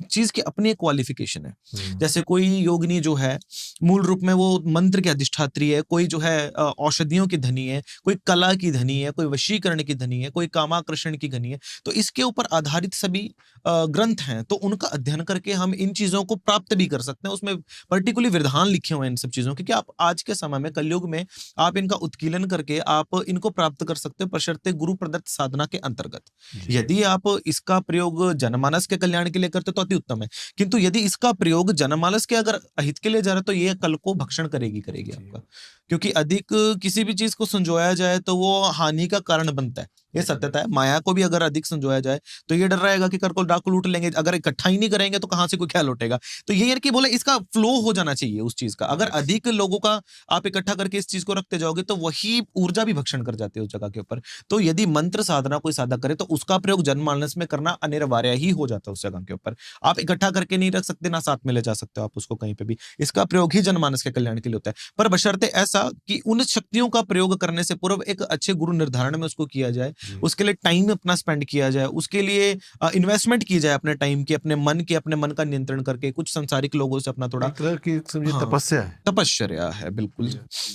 S2: चीज की अपनी एक क्वालिफिकेशन है। जैसे कोई योगिनी जो है मूल रूप में वो मंत्र की अधिष्ठात्री है, कोई जो है औषधियों की धनी है, कोई कला की धनी है, कोई वशीकरण की धनी है, कोई कामाकर्षण की धनी है। तो इसके ऊपर आधारित सभी ग्रंथ हैं, तो उनका अध्ययन करके हम इन चीजों को प्राप्त भी कर सकते हैं। उसमें पर्टिकुलर विधान लिखे हुए हैं इन सब चीजों के कि आप आज के समय में कलयुग में आप इनका उत्कीलन करके आप इनको प्राप्त कर सकते हो, बशर्ते गुरु प्रदत्त साधना के अंतर्गत। यदि आप इसका प्रयोग जनमानस के कल्याण के लिए करते तो अति उत्तम है, किंतु यदि इसका प्रयोग जनमानस के अगर अहित के लिए जा रहा है तो ये कल को भक्षण करेगी आपका। क्योंकि अधिक किसी भी चीज को संजोया जाए तो वो हानि का कारण बनता है, ये सत्यता है। माया को भी अगर अधिक संजोया जाए तो ये डर रहेगा कि कर को डाकू लूट लेंगे, अगर इकट्ठा ही नहीं करेंगे तो कहां से कोई क्या लौटेगा। तो ये यार कि बोले इसका फ्लो हो जाना चाहिए उस चीज का। अगर अधिक लोगों का आप इकट्ठा करके इस चीज को रखते जाओगे तो वही ऊर्जा भी भक्षण कर जाती है उस जगह के ऊपर। तो यदि मंत्र साधना कोई साधक करे तो उसका प्रयोग जनमानस में करना अनिवार्य ही हो जाता है उस जगह के ऊपर। आप इकट्ठा करके नहीं रख सकते, ना साथ में ले जा सकते हो आप उसको कहीं पे भी। इसका प्रयोग ही जनमानस के कल्याण के लिए होता है, पर बशर्ते ऐसा कि उन शक्तियों का प्रयोग करने से पूर्व एक अच्छे गुरु निर्धारण में उसको किया जाए, उसके लिए टाइम अपना स्पेंड किया जाए, उसके लिए इन्वेस्टमेंट की जाए अपने टाइम की, अपने मन का नियंत्रण करके कुछ संसारिक लोगों से अपना थोड़ा
S5: तपस्या है,
S2: तपश्चर्या है बिल्कुल।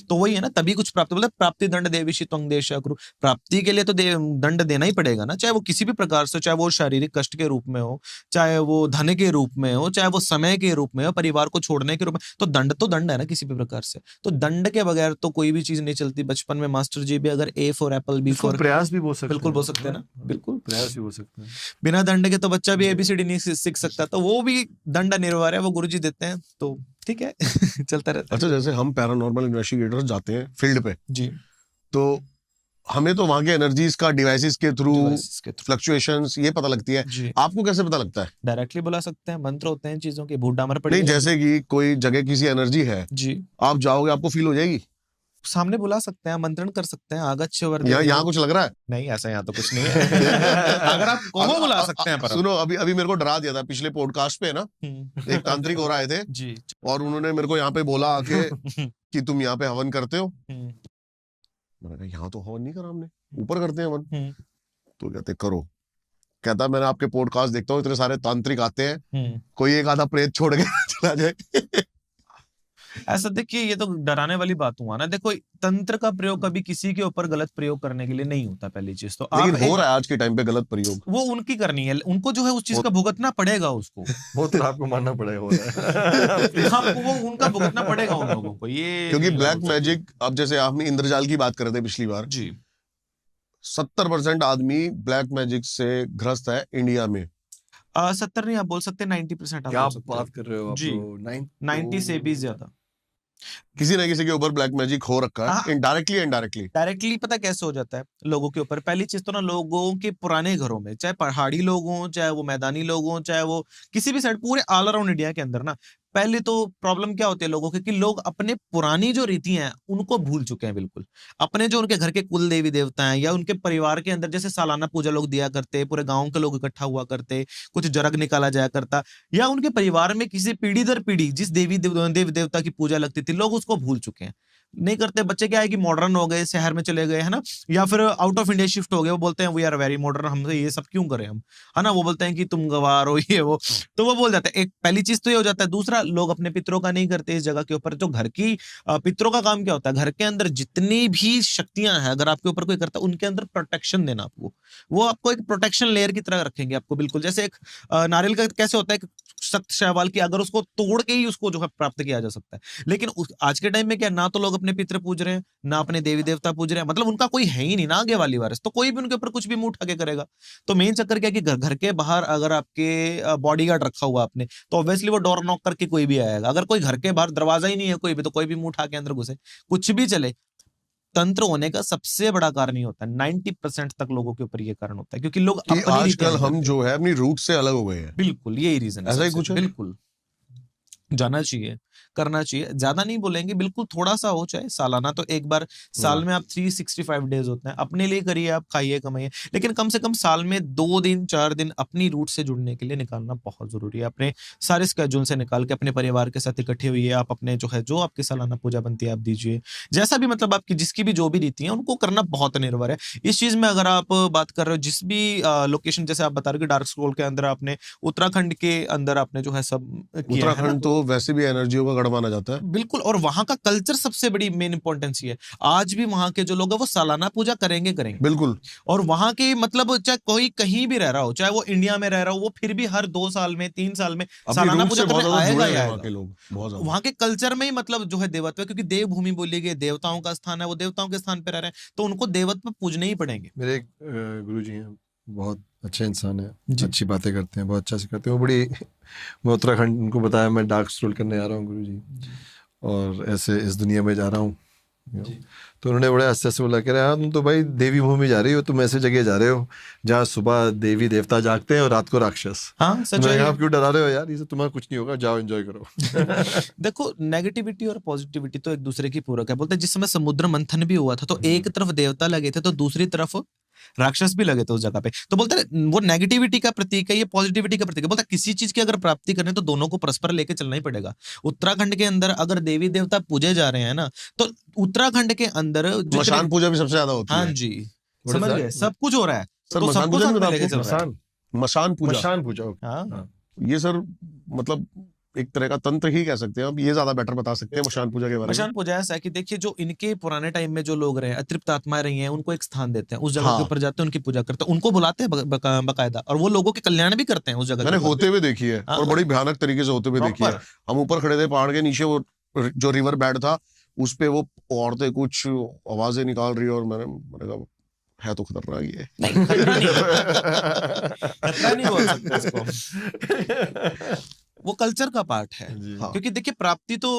S2: तो वही है ना, तभी कुछ प्राप्त, मतलब प्राप्ति दंड देविशी त्वं देश कुरु। प्राप्ति के लिए तो दंड देना ही पड़ेगा ना, चाहे वो किसी भी प्रकार से, चाहे वो शारीरिक कष्ट के रूप में हो, चाहे वो धन के रूप में हो, चाहे वो समय के रूप में हो, परिवार को छोड़ने के रूप में। तो दंड है ना किसी भी प्रकार से। तो दंड के बगैर तो कोई भी चीज नहीं चलती। बचपन में मास्टर जी भी अगर A for apple, B for
S5: प्रयास भी बोल सकते हैं,
S2: बिल्कुल बोल सकते हैं ना, बिल्कुल
S5: प्रयास भी हो सकते हैं।
S2: बिना दंड के तो बच्चा भी एबीसीडी नहीं सीख सकता, तो वो भी दंड अनिवार्य है, वो गुरुजी देते हैं, तो ठीक है चलता रहता है।
S4: अच्छा, जैसे हम पैरानॉर्मल इन्वेस्टिगेटर्स जाते हैं फील्ड पे
S2: जी,
S4: तो हमें तो वहां के एनर्जीज का डिवाइसेस के थ्रू फ्लक्चुएशंस ये पता लगती है, आपको कैसे पता लगता है?
S2: डायरेक्टली बुला सकते हैं, मंत्र होते हैं चीजों के, भूत डामर पड़े।
S4: नहीं, जैसे कि कोई जगह किसी एनर्जी है
S2: जी,
S4: आप जाओगे आपको फील हो जाएगी,
S2: सामने बुला सकते हैं, आमंत्रण कर सकते हैं, आगच्छ
S4: यहाँ कुछ लग रहा है?
S2: नहीं, ऐसा यहाँ तो कुछ नहीं है अगर आप कहो बुला सकते हैं। पर
S4: सुनो, अभी मेरे को डरा दिया था पिछले पॉडकास्ट पे ना, एक तांत्रिक हो रहे थे
S2: जी,
S4: और उन्होंने मेरे को यहाँ पे बोला आके कि तुम यहाँ पे हवन करते हो। मैंने कहा यहाँ तो हवन नहीं करा हमने, ऊपर करते हैं हवन। तो कहते करो। कहता मैंने आपके पॉडकास्ट देखता हूँ, इतने सारे तांत्रिक आते हैं, कोई एक आधा प्रेत छोड़ के चला जाए।
S2: ऐसा देखिए, ये तो डराने वाली बात हुआ ना। देखो, तंत्र का प्रयोग कभी किसी के ऊपर गलत प्रयोग करने के लिए नहीं होता, पहली चीज तो।
S4: लेकिन हो रहा है आज के टाइम पे गलत प्रयोग,
S2: वो उनकी करनी है, उनको जो है उस चीज का भुगतना पड़ेगा उसको।
S5: वो तो आपको मानना पड़ेगा
S2: आपको वो उनका भुगतना पड़ेगा उन लोगों को, ये
S4: क्योंकि ब्लैक मैजिक, अब जैसे आपने इंद्रजाल की बात कर रहे थे पिछली बार
S2: जी,
S4: 70% आदमी ब्लैक मैजिक से ग्रस्त है इंडिया में।
S2: 70 नहीं, आप बोल सकते 90%
S5: क्या आप बात कर रहे हो?
S2: जी, 90 से भी ज्यादा।
S4: किसी ना किसी के ऊपर ब्लैक मैजिक हो रखा है, इनडायरेक्टली इनडायरेक्टली।
S2: डायरेक्टली पता कैसे हो जाता है लोगों के ऊपर? पहली चीज तो ना, लोगों के पुराने घरों में, चाहे पहाड़ी लोग हों, चाहे वो मैदानी लोग हों, चाहे वो किसी भी साइड, पूरे ऑल अराउंड इंडिया के अंदर ना, पहले तो प्रॉब्लम क्या होती है लोगों की, कि लोग अपने पुरानी जो रीतियां हैं उनको भूल चुके हैं बिल्कुल। अपने जो उनके घर के कुल देवी देवता हैं, या उनके परिवार के अंदर जैसे सालाना पूजा लोग दिया करते, पूरे गांव के लोग इकट्ठा हुआ करते, कुछ जरग निकाला जाया करता, या उनके परिवार में किसी पीढ़ी दर पीढ़ी जिस देवी देवता की पूजा लगती थी, लोग उसको भूल चुके हैं, नहीं करते। बच्चे क्या है कि मॉडर्न हो गए, शहर में चले गए, है ना, या फिर आउट ऑफ इंडिया शिफ्ट हो गए, वो बोलते हैं वी आर वेरी मॉडर्न, हमसे ये सब क्यों करें हम, है ना, वो बोलते हैं कि तुम गवार हो, ये वो, तो वो बोल जाते हैं। एक पहली चीज तो ये हो जाता है। दूसरा, लोग अपने पितरों का नहीं करते इस जगह के ऊपर। जो घर की पितरों का काम क्या होता है, घर के अंदर जितनी भी शक्तियां हैं, अगर आपके ऊपर कोई करता है, उनके अंदर प्रोटेक्शन देना आपको। वो आपको एक प्रोटेक्शन लेयर की तरह रखेंगे आपको, बिल्कुल जैसे एक नारियल का कैसे होता है सख्त शैवाल की, अगर उसको तोड़ के ही उसको जो है प्राप्त किया जा सकता है। लेकिन आज के टाइम में क्या, ना तो लोग अपने पितर पूज रहे हैं, ना अपने देवी देवता पूज रहे हैं, मतलब उनका कोई है ही नहीं ना आगे वाली वारिस, तो कोई भी उनके ऊपर कुछ भी मुंह उठा के करेगा। तो मेन चक्कर क्या है कि घर के बाहर अगर आपके बॉडीगार्ड रखा हुआ आपने, तो ऑब्वियसली वो डोर नॉक करके कोई भी आएगा। अगर कोई घर के बाहर दरवाजा ही नहीं है कोई भी, तो कोई भी मुंह उठा के अंदर घुसे, कुछ भी चले। तंत्र होने का सबसे बड़ा कारण ही होता है, 90% तक लोगों के ऊपर ये कारण होता है, क्योंकि लोग
S4: कि आजकल हम जो है अपनी रूट से अलग हो गए हैं।
S2: बिल्कुल यही रीजन है,
S4: ऐसा ही कुछ है?
S2: बिल्कुल जाना चाहिए, करना चाहिए, ज्यादा नहीं बोलेंगे, बिल्कुल थोड़ा सा हो, चाहे सालाना तो एक बार, साल में आप 365 डेज होते हैं, अपने लिए करिए, आप खाइए कमाइए, लेकिन कम से कम साल में 2 दिन 4 दिन अपनी रूट से जुड़ने के लिए निकालना बहुत जरूरी है। अपने सारे स्केड्यूल से निकाल के अपने परिवार के साथ इकट्ठे हुई है, आप अपने जो है, जो आपकी सालाना पूजा बनती है आप दीजिए, जैसा भी मतलब आपकी जिसकी भी जो भी रीति है उनको करना बहुत निर्भर है इस चीज में। अगर आप बात कर रहे हो जिस भी लोकेशन, जैसे आप बता रहे हो कि डार्क स्क्रोल के अंदर आपने उत्तराखंड के अंदर आपने जो है सब किया है,
S4: उत्तराखंड तो वैसे भी एनर्जियों का गढ़ माना जाता है।
S2: बिल्कुल, और वहां का कल्चर सबसे बड़ी मेन इंपॉर्टेंस है। आज भी वहां के जो लोग हैं वो सालाना पूजा करेंगे।
S4: बिल्कुल।
S2: और वहां के मतलब चाहे कोई कहीं भी रह रहा हो, चाहे वो इंडिया में रह रहा हो, वो फिर भी हर 2 साल में 3 साल में सालाना पूजा करने आएगा ही आएगा। वहां के कल्चर में ही मतलब जो है देवत्व, क्योंकि देवभूमि बोली गई, देवताओं का स्थान है, वो देवताओं के स्थान पे रह रहे हैं, तो उनको देवत्व पूजने ही पड़ेंगे।
S5: मेरे एक गुरुजी हैं, बहुत अच्छे इंसान है, अच्छी बातें करते हैं, बहुत अच्छा से करते हैं वो। बड़ी मैं उत्तराखंड उनको बताया मैं डार्क स्ट्रोल करने आ रहा हूँ गुरुजी, और ऐसे इस दुनिया में जा रहा हूँ, तो उन्होंने बड़े हंसते से बोला कह रहे, हाँ तुम तो भाई देवी भूमि जा रही हो, तुम ऐसे जगह जा रहे हो जहाँ सुबह देवी देवता जागते हैं और रात को राक्षस।
S2: हाँ सच है।
S5: आप क्यों डरा रहे हो यार, ये तुम्हारा कुछ नहीं होगा, जाओ एंजॉय करो।
S2: देखो, नेगेटिविटी और पॉजिटिविटी तो एक दूसरे की पूरक है। बोलते हैं जिस समय समुद्र मंथन भी हुआ था, तो एक तरफ देवता लगे थे तो दूसरी तरफ राक्षस भी लगे थे उस जगह पे। तो बोलते हैं वो नेगेटिविटी का प्रतीक है, ये पॉजिटिविटी का प्रतीक है। बोलता है किसी चीज की अगर प्राप्ति करनी तो दोनों को परस्पर लेके चलना ही पड़ेगा। उत्तराखंड के अंदर अगर देवी देवता पूजे जा रहे हैं ना, तो उत्तराखंड के अंदर
S4: मशान पूजा भी सबसे ज्यादा होती है।
S2: हाँ जी, समझ गए, सब कुछ हो रहा है,
S4: सर
S2: तो
S4: मशान
S2: सबको
S4: पूजा
S2: साथ
S4: में
S2: में लेके चल रहा है।
S4: मशान पूजा,
S5: मशान पूजा,
S2: हाँ
S4: ये सर मतलब एक तरह का तंत्र ही कह सकते हैं, अब ये ज्यादा बेटर बता सकते हैं मशान पूजा के बारे में।
S2: मशान पूजा ऐसा है कि देखिए, जो इनके पुराने टाइम में जो लोग रहे, अतृप्त आत्माएं रही हैं, उनको एक स्थान देते हैं, उस जगह के ऊपर जाते हैं, उनकी पूजा करते हैं, उनको बुलाते हैं बकायदा, और वो लोगों के कल्याण भी करते हैं उस जगह।
S4: मैंने होते हुए देखी है, और बड़ी भयानक तरीके से होते हुए देखी है। हम ऊपर खड़े थे पहाड़ के नीचे, वो जो रिवर बेड था उस पे वो औरतें कुछ आवाजें निकाल रही है, और मैंने कहा है तो खतरनाक ये।
S2: नहीं, खतरा नहीं बोल सकते इसको। वो कल्चर का पार्ट है। क्योंकि देखिए, प्राप्ति तो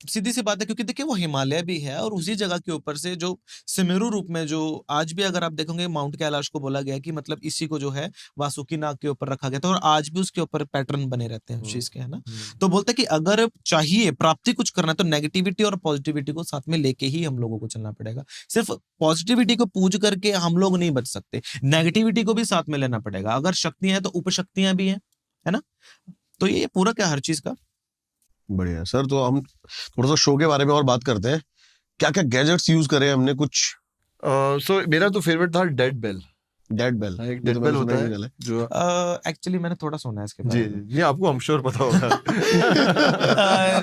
S2: सीधी सी बात है, क्योंकि देखिए वो हिमालय भी है, और उसी जगह के ऊपर से जो सिमेरु रूप में, जो आज भी अगर आप देखोगे माउंट कैलाश को बोला गया कि मतलब इसी को जो है वासुकी नाग के ऊपर रखा गया था, और आज भी उसके ऊपर पैटर्न बने रहते हैं उस चीज के, है ना। तो बोलते हैं कि अगर चाहिए प्राप्ति कुछ करना है, तो नेगेटिविटी और पॉजिटिविटी को साथ में लेके ही हम लोगों को चलना पड़ेगा। सिर्फ पॉजिटिविटी को पूज करके हम लोग नहीं बच सकते, नेगेटिविटी को भी साथ में लेना पड़ेगा। अगर शक्तियां हैं तो उपशक्तियां भी हैं, है ना। तो ये पूरा क्या हर चीज का
S4: बढ़िया सर। तो हम थोड़ा सा शो के बारे में और बात करते हैं। क्या क्या गैजेट्स यूज करे हमने कुछ?
S5: सो मेरा तो फेवरेट था डेड बेल।
S4: डेड बेल,
S5: एक डेड बेल होता है जो
S2: एक्चुअली मैंने थोड़ा सुना है इसके बारे में।
S5: जी, आपको हम श्योर पता होगा।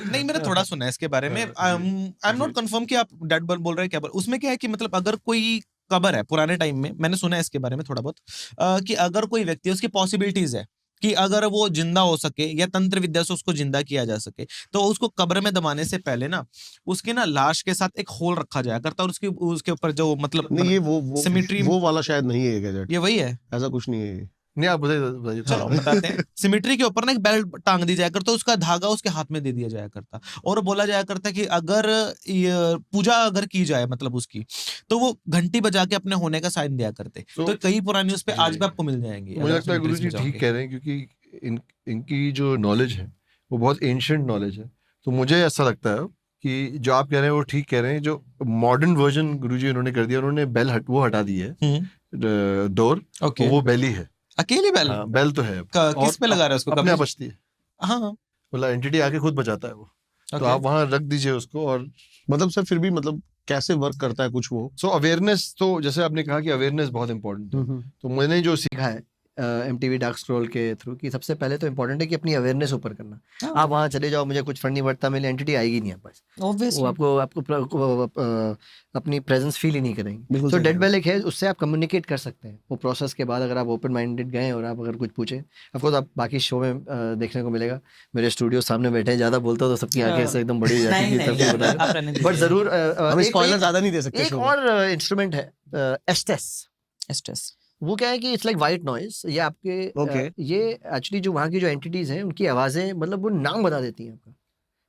S2: नहीं, मैंने थोड़ा सुना है इसके बारे में। आई एम नॉट कंफर्म कि आप डेड बेल बोल रहे हैं क्या। उसमें क्या है कि मतलब अगर कोई कबर है पुराने टाइम में, मैंने सुना है इसके बारे में थोड़ा बहुत, कि अगर कोई व्यक्ति, उसकी पॉसिबिलिटीज है कि अगर वो जिंदा हो सके या तंत्र विद्या से उसको जिंदा किया जा सके, तो उसको कब्र में दबाने से पहले ना उसके ना लाश के साथ एक होल रखा जाया करता, और उसके ऊपर जो मतलब
S4: नहीं, ये वो सिमेट्री वो वाला शायद नहीं है गैजेट।
S2: ये वही है,
S4: ऐसा कुछ नहीं है।
S5: नहीं आप बताइए
S2: चलो बताते हैं। सिमेट्री के ऊपर ना एक बेल्ट टांग दी जाया करता, उसका धागा उसके हाथ में दे दिया जाया करता, और बोला जाया करता कि अगर पूजा अगर की जाए मतलब उसकी, तो वो घंटी बजा के अपने होने का साइन दिया करते। तो कई पुरानी उस पे आज भी आपको मिल जाएंगी।
S5: मुझे लगता है गुरुजी ठीक कह रहे हैं, क्योंकि इनकी जो नॉलेज है वो बहुत एंशिएंट नॉलेज है। तो मुझे ऐसा लगता है कि जो आप कह रहे हैं वो ठीक कह रहे हैं। जो मॉडर्न वर्जन गुरुजी उन्होंने कर दिया, उन्होंने बेल वो हटा दी है, डोर, वो बेल ही है,
S2: अकेली बेल।
S5: बेल तो है।
S2: किस पे लगा रहे हैं उसको?
S5: अपने आप बजती है।
S2: हाँ,
S5: मतलब एंटिटी आके खुद बजाता है वो। तो आप वहां रख दीजिए उसको। और
S4: मतलब सर फिर भी मतलब कैसे वर्क करता है कुछ वो?
S5: सो अवेयरनेस, तो जैसे आपने कहा कि अवेयरनेस बहुत इंपॉर्टेंट है, तो मैंने जो सीखा है MTV डार्क स्क्रॉल के थ्रू कि सबसे पहले तो इम्पोर्टेंट है कि अपनी अवेयरनेस ऊपर करना। आप वहाँ चले जाओ, मुझे कुछ फर्क नहीं पड़ता, मेरी एंटिटी आएगी नहीं आप पास, वो आपको अपनी प्रेजेंस फील ही नहीं करेंगे। तो डेड बेल एक है, उससे आप कम्युनिकेट कर सकते हैं। वो प्रोसेस के बाद अगर आप ओपन माइंडेड गए और आप अगर कुछ पूछें, ऑफकोर्स आप बाकी शो में देखने को मिलेगा, मेरे स्टूडियो सामने बैठे हैं, ज़्यादा बोलता हूँ तो सबकी आंखें ऐसे एकदम बड़ी हो जाती है, बट जरूर
S1: हम स्पॉइलर ज्यादा नहीं दे सकते।
S5: एक और इंस्ट्रूमेंट है एस्टेस। वो क्या है कि इट्स लाइक वाइट नॉइज। ये आपके ये एक्चुअली जो वहाँ की जो एंटिटीज हैं उनकी आवाज़ें, मतलब वो नाम बता देती हैं आपका।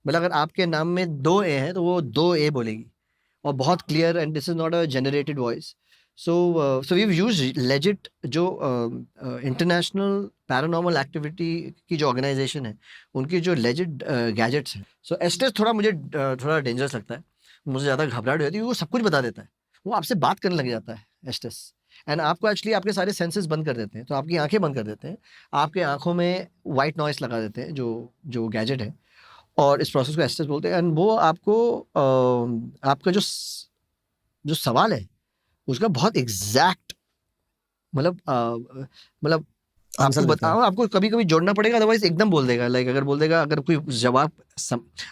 S5: मतलब अगर आपके नाम में 2 ए हैं तो वो 2 ए बोलेगी, और बहुत clear, and this is not a generated voice. So we used legit, जो इंटरनेशनल पैरानॉर्मल एक्टिविटी की जो ऑर्गेनाइजेशन है, उनकी जो लेजिट गैजेट्स हैं। सो एस्टेस थोड़ा मुझे थोड़ा डेंजरस लगता है, मुझे ज़्यादा घबराहट होती है। वो सब कुछ बता देता है, वो आपसे बात करने लग जाता है एस्टेस, एंड आपको एक्चुअली आपके सारे सेंसेस बंद कर देते हैं। तो आपकी आंखें बंद कर देते हैं, आपके आंखों में वाइट नॉइस लगा देते हैं, जो गैजेट है, और इस प्रोसेस को एस्टेस बोलते हैं। एंड वो आपको आपका जो सवाल है उसका बहुत एग्जैक्ट, मतलब आपको बताओ, आपको कभी कभी जोड़ना पड़ेगा, अदरवाइज एकदम बोल देगा। लाइक अगर बोल देगा, अगर कोई जवाब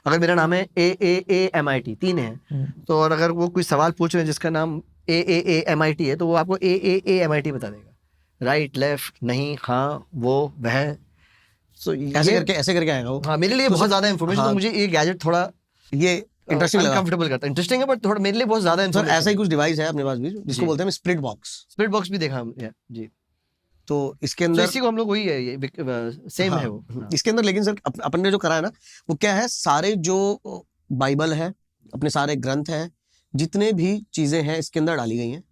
S5: अगर मेरा नाम है AAAMIT 3 है, तो और अगर वो कोई सवाल पूछ रहे हैं जिसका नाम AAAMIT है, तो वो आपको AAAMIT बता देगा। राइट, लेफ्ट, नहीं, हाँ, वो, वह। सो
S1: ऐसे करके आएगा वो।
S5: हाँ, मेरे लिए बहुत ज्यादा इन्फॉर्मेशन। तो मुझे ये गैजेट थोड़ा
S1: ये इंटरेस्टिंग लगा,
S5: कंफर्टेबल करता है। इंटरेस्टिंग है, बट थोड़ा मेरे लिए बहुत ज्यादा
S1: सर
S5: इन्फॉर्मेशन।
S1: ऐसा ही कुछ डिवाइस है अपने पास भी जिसको बोलते हैं स्प्लिट बॉक्स
S5: भी देखा हम जी।
S1: तो इसके
S5: तो
S1: अंदर
S5: इसी को हम लोग, वही है, ये सेम है वो।
S1: इसके अंदर। लेकिन सर अपन ने जो करा है ना, वो क्या है, सारे जो बाइबल है, अपने सारे ग्रंथ हैं, जितने भी चीजें हैं इसके अंदर डाली गई हैं।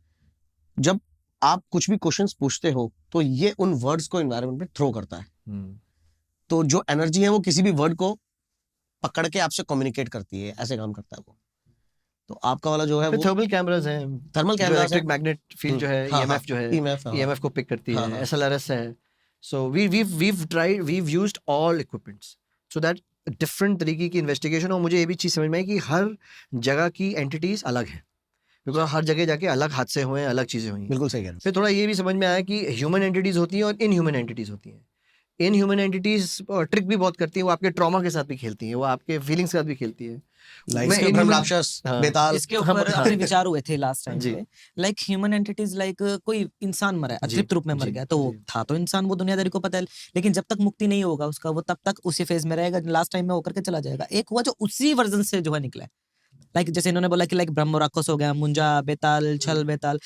S1: जब आप कुछ भी क्वेश्चंस पूछते हो तो ये उन वर्ड्स को एनवायरनमेंट में थ्रो करता है। तो जो एनर्जी है वो किसी भी वर्ड को पकड़ के आपसे कम्युनिकेट करती है, ऐसे काम करता है वो। तो आपका वाला जो है वो
S5: थर्मल कैमरास हैं,
S1: thermal camera,
S5: electric magnet field जो है, EMF जो है, EMF को पिक करती है, SLRS है। सो we've used all equipments so that different तरीके की इन्वेस्टिगेशन। और मुझे ये भी चीज़ समझ में आई कि हर जगह की एंटिटीज अलग है, बिकॉज हर जगह जाके अलग हादसे हुए हैं, अलग चीज़ें हुई हैं।
S1: बिल्कुल सही कह रहे हैं।
S5: फिर थोड़ा ये भी समझ में आया कि ह्यूमन एंटिटीज होती हैं और इनह्यूमन एंटिटीज होती हैं। इनह्यूमन एंटिटीज ट्रिक भी बहुत करती हैं, वो आपके ट्रॉमा के साथ भी खेलती हैं, वो आपके फीलिंग्स के साथ भी खेलती है।
S1: राक्षस, बेताल,
S6: इसके ऊपर अपने विचार हुए थे लास्ट टाइम पे। लाइक ह्यूमन एंटिटीज, लाइक कोई इंसान मरा है, अतृप्त रूप में मर गया, तो वो था तो इंसान, वो दुनियादारी को पता है, लेकिन जब तक मुक्ति नहीं होगा उसका, वो तब तक उसी फेज में रहेगा, लास्ट टाइम में होकर के चला जाएगा। एक हुआ जो उसी वर्जन से जो है निकला है, लाइक जैसे इन्होंने बोला कि लाइक ब्रह्म राक्षस हो गया, मुंजा, बेताल, छल बेताल।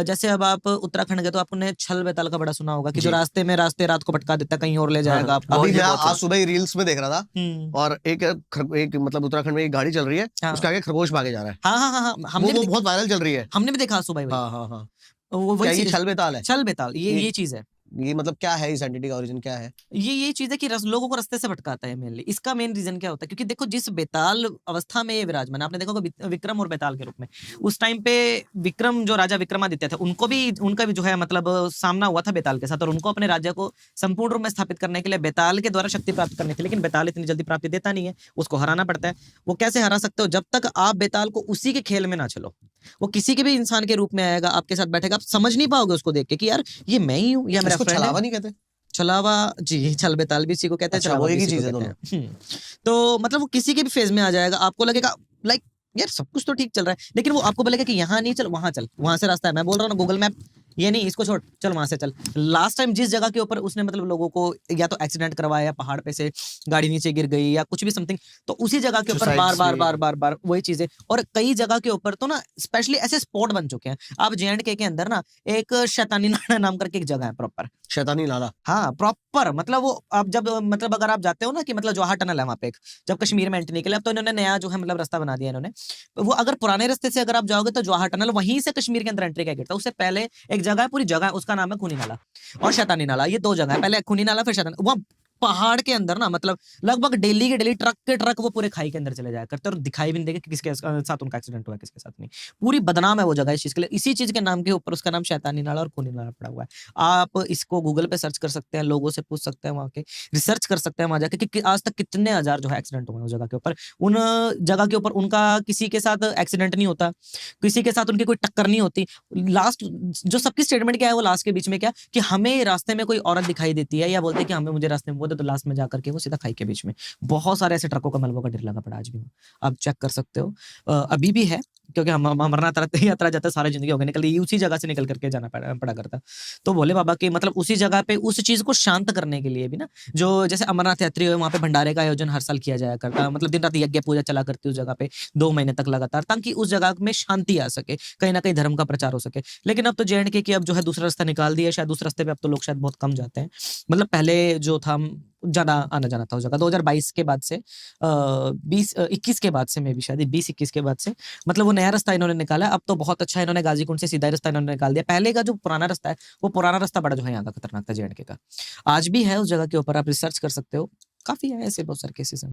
S6: जैसे अब आप उत्तराखंड गए तो आपने छल बेताल का बड़ा सुना होगा कि जो रास्ते रात को भटका देता है, कहीं और ले जाएगा आपको।
S1: अभी मैं आज सुबह ही रील्स में देख रहा था, और एक मतलब उत्तराखंड में एक गाड़ी चल रही है, उसके आगे खरगोश भागे जा रहा है।
S6: हाँ, हमने
S1: वो बहुत वायरल चल रही है,
S6: हमने भी देखा सुबह।
S1: हाँ,
S6: वो वही
S1: छल बेताल है।
S6: छल बेताल, ये चीज है।
S1: ये मतलब क्या है, इस एंटिटी का ओरिजिन क्या है?
S6: ये चीज है कि लोगों को रास्ते से भटकाता है मेनली। इसका मेन रीजन क्या होता है, क्योंकि देखो जिस बेताल अवस्था में ये विराजमान, आपने देखा होगा विक्रम और बेताल के रूप में, उस टाइम पे विक्रम, जो राजा विक्रमादित्य थे, उनका भी जो है मतलब सामना हुआ था बेताल के साथ, और उनको अपने राज्य को संपूर्ण रूप में स्थापित करने के लिए बेताल के द्वारा शक्ति प्राप्त करनी थी। लेकिन बेताल इतनी जल्दी प्राप्ति देता नहीं है, उसको हराना पड़ता है। वो कैसे हरा सकते हो? जब तक आप बेताल को उसी के खेल में ना चलो। वो किसी के भी इंसान के रूप में आएगा, आपके साथ बैठेगा, आप समझ नहीं पाओगे उसको देख के कि यार ये मैं ही हूँ या मेरा फ्रेंड है।
S1: छलावा नहीं कहते?
S6: छलावा जी, छल बेताल भी इसी को कहते हैं।
S1: अच्छा, वो एक ही चीज है दोनों।
S6: तो मतलब वो किसी के भी फेज में आ जाएगा, आपको लगेगा लाइक यार सब कुछ तो ठीक चल रहा है, लेकिन वो आपको बोलेगा कि यहाँ नहीं चल, वहां चल, वहां से रास्ता है। मैं बोल रहा हूँ ना, गूगल मैप ये नहीं, इसको छोड़, चल वहां से चल। लास्ट टाइम जिस जगह के ऊपर उसने मतलब लोगों को या तो एक्सीडेंट करवाया या पहाड़ पे से गाड़ी नीचे गिर गई या कुछ भी समथिंग, तो उसी जगह के ऊपर
S1: Suicides
S6: बार बार
S1: हुए।
S6: बार बार बार वही चीजें। और कई जगह के ऊपर तो ना स्पेशली ऐसे स्पॉट बन चुके हैं। आप JNK के अंदर ना एक शैतानी नाला नाम करके एक जगह है प्रॉपर।
S1: शैतानी नाला।
S6: हाँ प्रॉपर, मतलब वो आप जब मतलब अगर आप जाते हो ना कि मतलब जवाहर टनल है वहां पे एक, जब कश्मीर में एंट्री निकले, अब तो इन्होंने नया जो है मतलब रास्ता बना दिया इन्होंने। वो अगर पुराने रास्ते से अगर आप जाओगे तो जवाहर टनल वहीं से कश्मीर के अंदर एंट्री का गेट था। उससे पहले एक जगह है, पूरी जगह है, उसका नाम है खूनी नाला और शैतानी नाला। ये दो जगह है, पहले खूनी नाला फिर शैतानी। वहाँ पहाड़ के अंदर ना मतलब लगभग डेली के डेली ट्रक के ट्रक वो पूरे खाई के अंदर चले जाया करते और दिखाई भी नहीं देगा कि किसके साथ उनका एक्सीडेंट हुआ है, किसके साथ नहीं। पूरी बदनाम है वो जगह इस चीज के लिए। इसी चीज के नाम के ऊपर उसका नाम शैतानी नाला और खूनी नाला पड़ा हुआ है। आप इसको गूगल पे सर्च कर सकते हैं, लोगों से पूछ सकते हैं, वहाँ के रिसर्च कर सकते हैं वहां जाके कि आज तक कितने हजार जो है एक्सीडेंट हुए हैं उस जगह के ऊपर। उन जगह के ऊपर उनका किसी के साथ एक्सीडेंट नहीं होता, किसी के साथ उनकी कोई टक्कर नहीं होती। लास्ट जो सबकी स्टेटमेंट क्या है वो लास्ट के बीच में क्या कि हमें रास्ते में कोई औरत दिखाई देती है या बोलते हैं कि हमें मुझे रास्ते में वो दे, तो लास्ट में जाकर के वो सीधा खाई के बीच में। बहुत सारे ऐसे ट्रकों का मलबों का ढेर लगा पड़ा आज भी, आप चेक कर सकते हो। अभी भी है क्योंकि हम अमरनाथ यात्रा जाते सारी जिंदगी हो गई निकल, ये उसी जगह से निकल करके जाना पड़ा करता। तो भोले बाबा के मतलब उसी जगह पे उस चीज को शांत करने के लिए भी ना, जो जैसे अमरनाथ यात्री हो वहाँ पे भंडारे का आयोजन हर साल किया जाया करता, मतलब दिन रात यज्ञ पूजा चला करती उस जगह पे 2 महीने तक लगातार, ताकि उस जगह में शांति आ सके, कहीं ना कहीं धर्म का प्रचार हो सके। लेकिन अब तो JNK की अब जो है दूसरा रास्ता निकाल दिया, शायद दूसरे रास्ते पे अब तो लोग शायद बहुत कम जाते हैं। मतलब पहले जो था ज्यादा आना जाना था उस जगह 2022 के बाद से 21 के बाद से, मैं भी शायद 20-21 के बाद से मतलब वो नया रास्ता इन्होंने निकाला। अब तो बहुत अच्छा इन्होंने गाजीकुंड से सीधा रास्ता इन्होंने निकाल दिया। पहले का जो पुराना रास्ता है वो पुराना रास्ता बड़ा जो है यहाँ का खतरनाक था JNK का, आज भी है उस जगह के ऊपर, आप रिसर्च कर सकते हो। काफी है ऐसे बहुत सारे केसेस हैं।